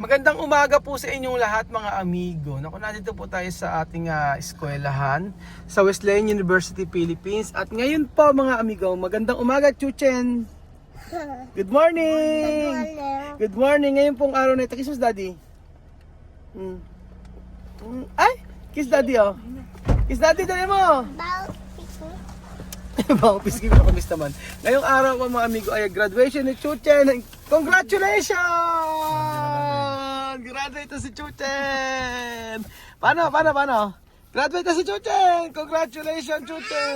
Magandang umaga po sa inyong lahat mga amigo. Naku, nandito po tayo sa ating eskwelahan sa Wesleyan University, Philippines. At ngayon po mga amigo, magandang umaga, Chuchen. Good morning! Good morning! Ngayon pong araw na ito, kiss mo sa daddy. Ay! Kiss daddy oh. Kiss daddy, dali mo! Bawang pisngi ko kamis naman. Ngayong araw po mga amigo ay graduation ni Chuchen. Congratulations! Graduate na si Chuchen! Paano? Graduate na si Chuchen! Congratulations, Chuchen!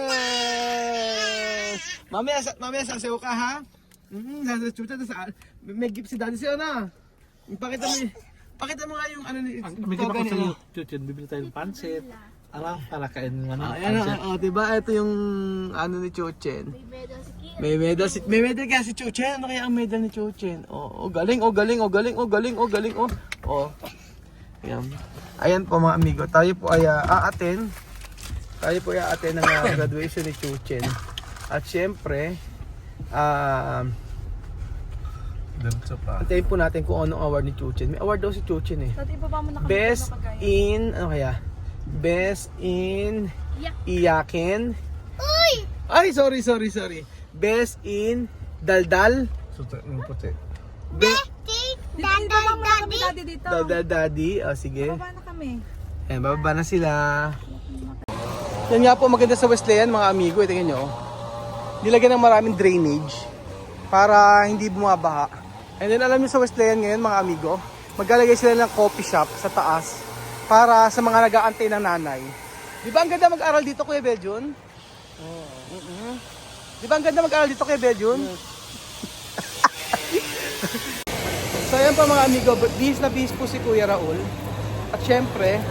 Mamaya sasayaw ka, ha? Sasayaw Chuchen. May gift si daddy sa'yo na. Pakita mo nga yung ano ni... May gift ako sa'yo, Chuchen. Bibili tayo ng pansit. Para kain ng pansit. Diba? Ito yung ano ni Chuchen. May medal kaya si Chuchen. Ano kaya ang medal ni Chuchen? Galing. Ayan po mga amigo. Tayo po ay a-attend ng graduation ni Chuchen. At syempre, antayin po natin kung anong award ni Chuchen. May award daw si Chuchen eh. Best in, ano kaya? Best in iyakin. Ay, sorry. Best in daldal. Puti. Daldal daddy. Sige. Baba na kami. Ayan, bababa na sila. Yan nga po maganda sa Wesleyan mga amigo. Tingnan nyo. Nilagyan ng maraming drainage para hindi bumabaha. And then alam nyo sa Wesleyan ngayon mga amigo, maglalagay sila ng coffee shop sa taas para sa mga nag-aantay ng nanay. Di ba ang ganda mag-aral dito, Kuya Beljun? Di ba ang ganda mag-aral dito, Kuya Beljun? So ayan pa mga amigo, bihis na bihis po si Kuya Raul. At syempre,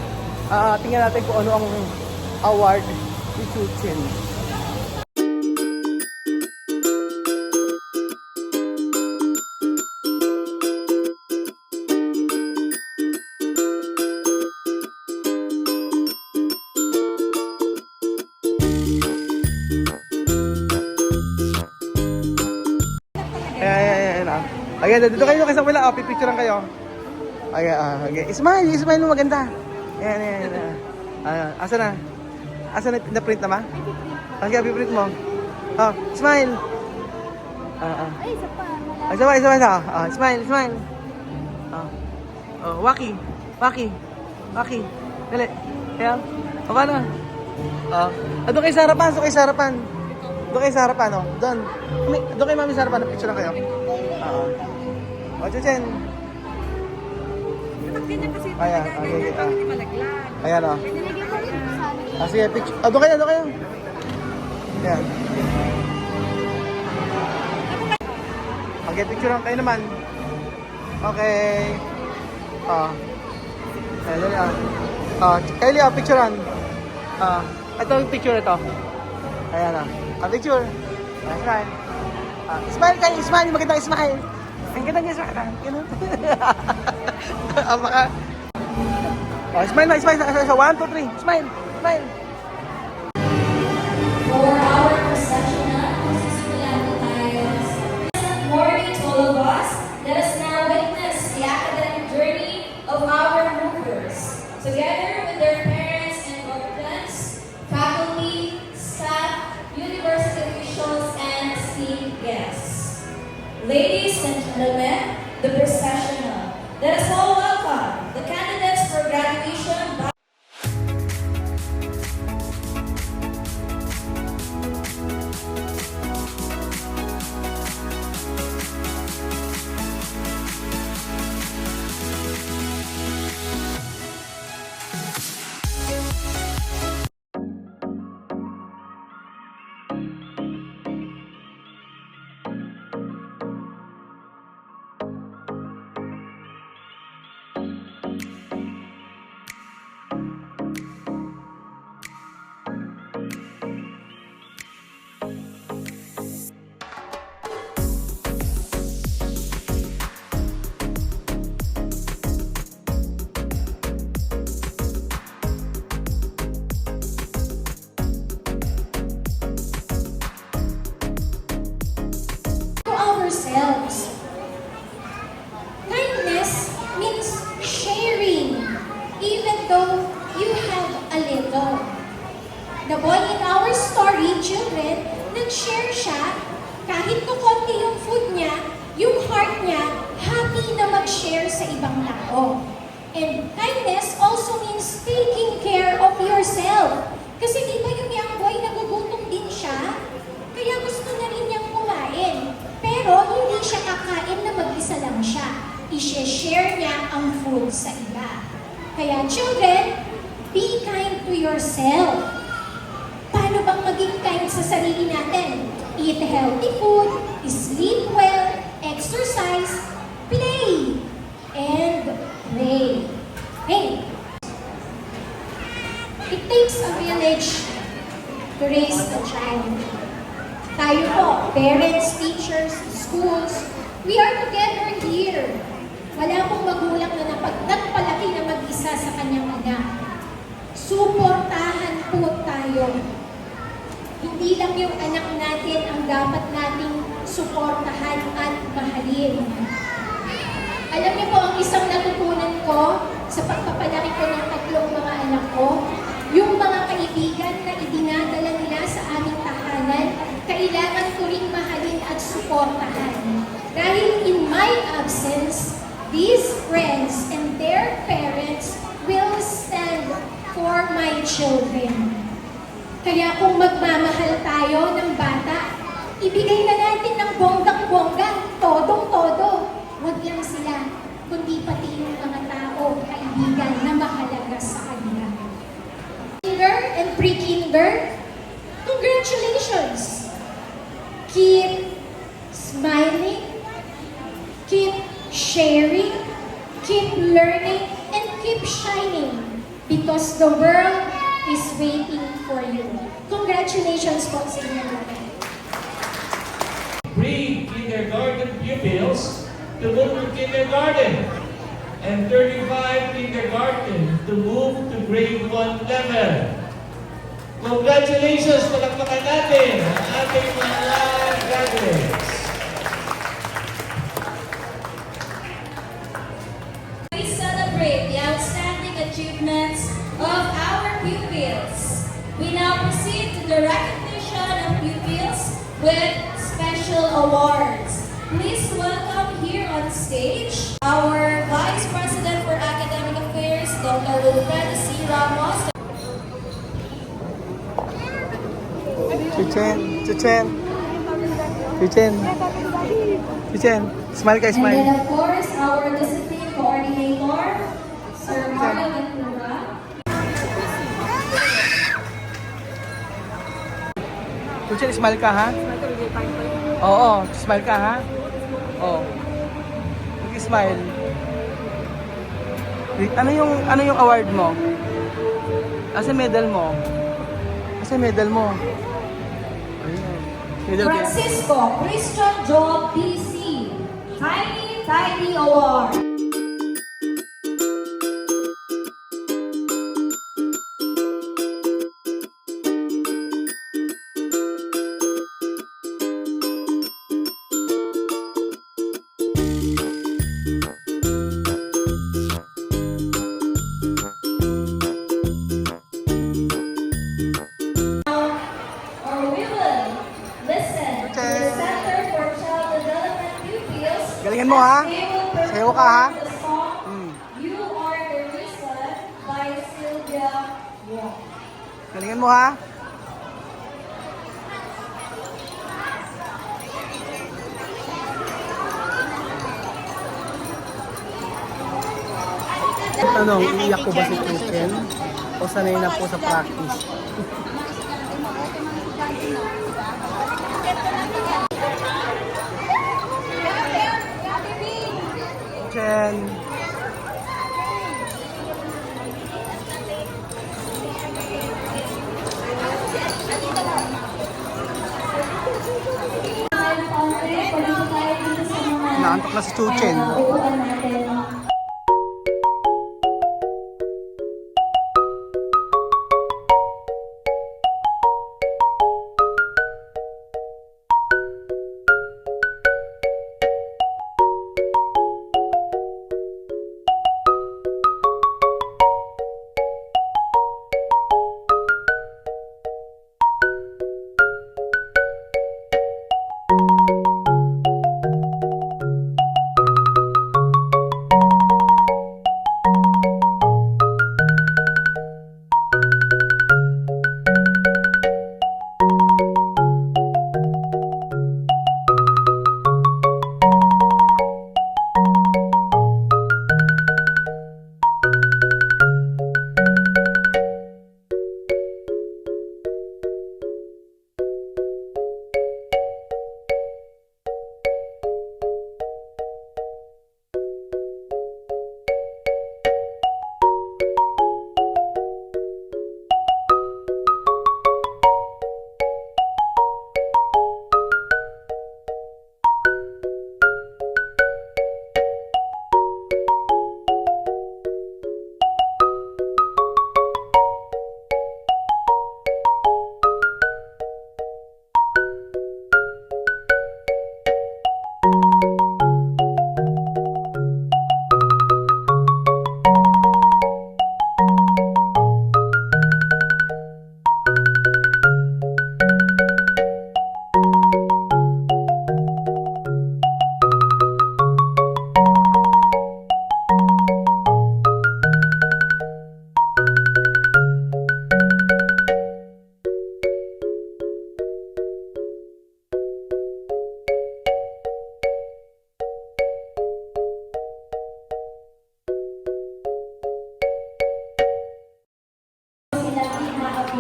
tingnan natin kung ano ang award ni Chuchen. Ayan, dito kayo kasi wala, pipicturean kayo. Okay. Smile mo maganda. Ayan. Asa na na-print na ma? Okay, piprint mo. Smile. Smile. Waki. Dali. Ayan. Paano? Doon kayo sa harapan. Doon kayo mami sa harapan, picture lang kayo. Chuchen. Ba't ganyan kasi Ayan, ganyan para hindi malaglag? Ayan o. Sige, picture. Doon kayo. Ayan. Okay, picture lang kayo naman. Okay. Ayan, dali Kylie, picturean. Ito yung picture ito. Ayan picture. Smile kayo, smile. Magandang smile. Ang ganda niya smile. Ganun. Smile. 1, 2, 3. Smile. For our processional, morning to all of us, let us now witness the academic journey of our movers, together with their parents and guardians, faculty, staff, university officials, and esteemed guests. Ladies and gentlemen, the processional. Let us all welcome the candidates for graduation. you have a little. The boy in our story, children, nag-share siya. Kahit kukunti yung food niya, yung heart niya, happy na mag-share sa ibang tao. And kindness also means taking care of yourself. Kasi di ba yung young boy nagugutom din siya? Kaya gusto na rin niyang kumain. Pero hindi siya kakain na mag-isa lang siya. I-share niya ang food sa iba. Kaya children, be kind to yourself. Paano bang maging kind sa sarili natin? Eat healthy food, sleep well, exercise, play, and pray. Hey! It takes a village to raise a child. Tayo po, parents, teachers, schools, we are together here. Wala pong magulang na nagpalaki na mag-isa sa kanyang anak. Suportahan po tayo. Hindi lang yung anak natin ang dapat nating suportahan at mahalin. Alam niyo po, ang isang natutunan ko sa pagpapalaki ko ng tatlong mga anak ko, yung mga kaibigan na idinadala nila sa aming tahanan, kailangan ko rin mahalin at suportahan. Dahil in my absence, these friends and their parents will stand for my children. Kaya kung magmamahal tayo ng bata, ibigay na natin ng bonggang-bonggang, todong-todo. Huwag lang sila, kundi pati yung mga tao, kaibigan na mahalaga sa kanila. Kinder and pre-kinder, congratulations! Keep smiling, keep sharing, keep learning, and keep shining because the world is waiting for you. Congratulations po sa inyo lahat. Pre-kindergarten pupils to move to kindergarten and 35 kindergarten to move to grade 1 level. Congratulations! Palakpakan natin ang ating mga graduates. We celebrate the outstanding achievements of our pupils. We now proceed to the recognition of pupils with special awards. Please welcome here on stage our Vice President for Academic Affairs, Dr. Wilfredo C. Ramos. Chichen, smile ka, And smile. then of course, our discipline coordinator, Sir Mario Ventura. Chichen, smile ka ha? Oo, smile ka ha? Oo. Mag-smile. Ano yung award mo? Asa medal mo? Asa medal mo? Ayun. Medal ka. Francisco Christian Job PC, Tiny Tiny Award. Or we will listen to the Center for Child Development Pupils. Galingan mo ha? They will perform Sayo ka ha? the song You Are the Reason by Sylvia Wong. Galingan mo ha? Tanong, iiyak ko ba si Chichen? O sanay na po sa practice? Chichen! Naantok na si Chuchen. Upuan natin.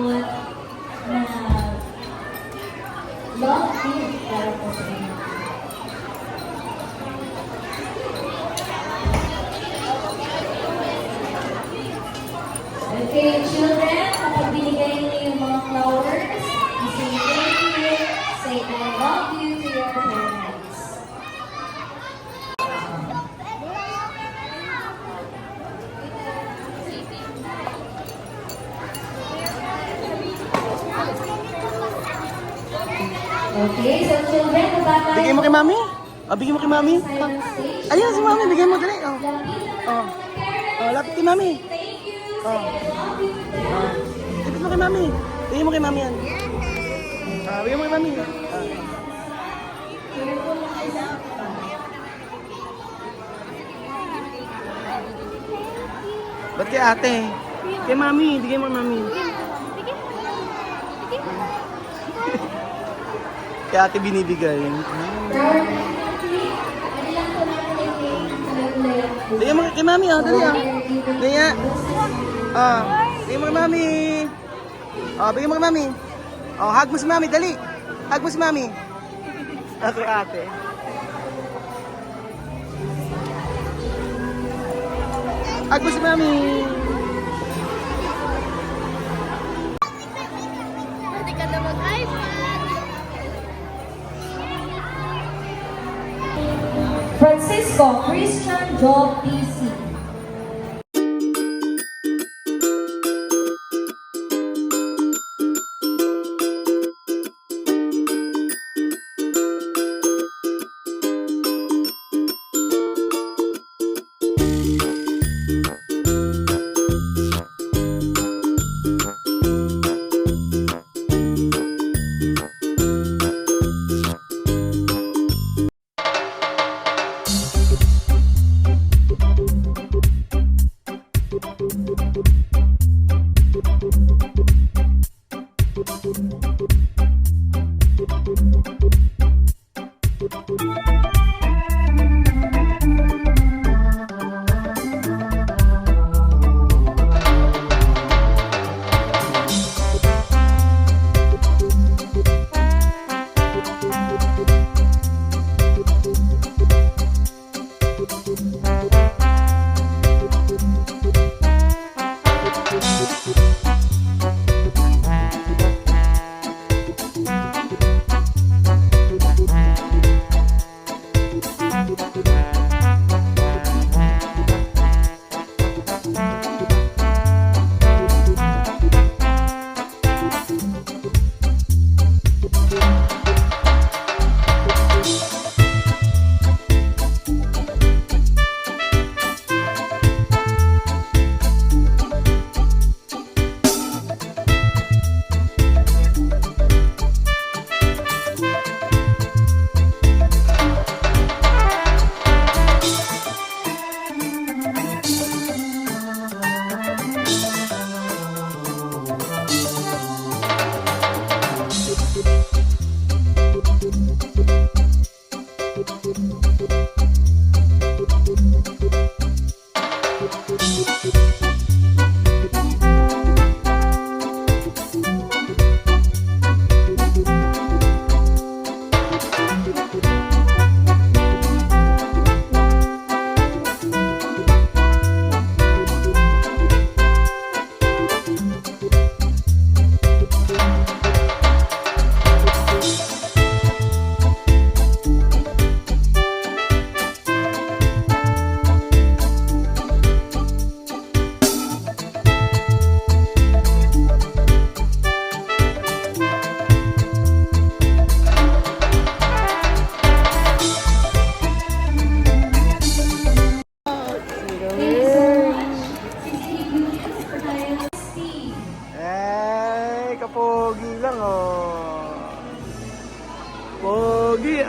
abot na love gift para po sa inyo. Okay, children, kapag binigay niyo yung mga flowers, say thank you, say I love you to your parents. Okay, so children, kapag Bigay mo kay mami. Bigay mo kay mami. silent stage, Ayan si mami, bigay mo dali. Oh. lapitan Oh. ng mga parents. Lapit kay mami. Thank you, say I love you to them. Lapit mo kay mami. Bigay mo kay mami yan. Bigay mo kay mami. Careful lang sila. Ba't kay ate? Kay mami, bigay mo kay mami. Kay ate binibigay. Proud country, ano lang po natin yung kulay-kulay. Bigay mo kay mami, dali Dali nga. Bigay mo kay mami. Bigay mo kay mami. Hug mo si mami, dali. Hug mo si mami. Kay ate. Hug mo si mami. Pwede ka na mag-iPad. Francisco Christian Job PC. Kapogi lang, Pogi,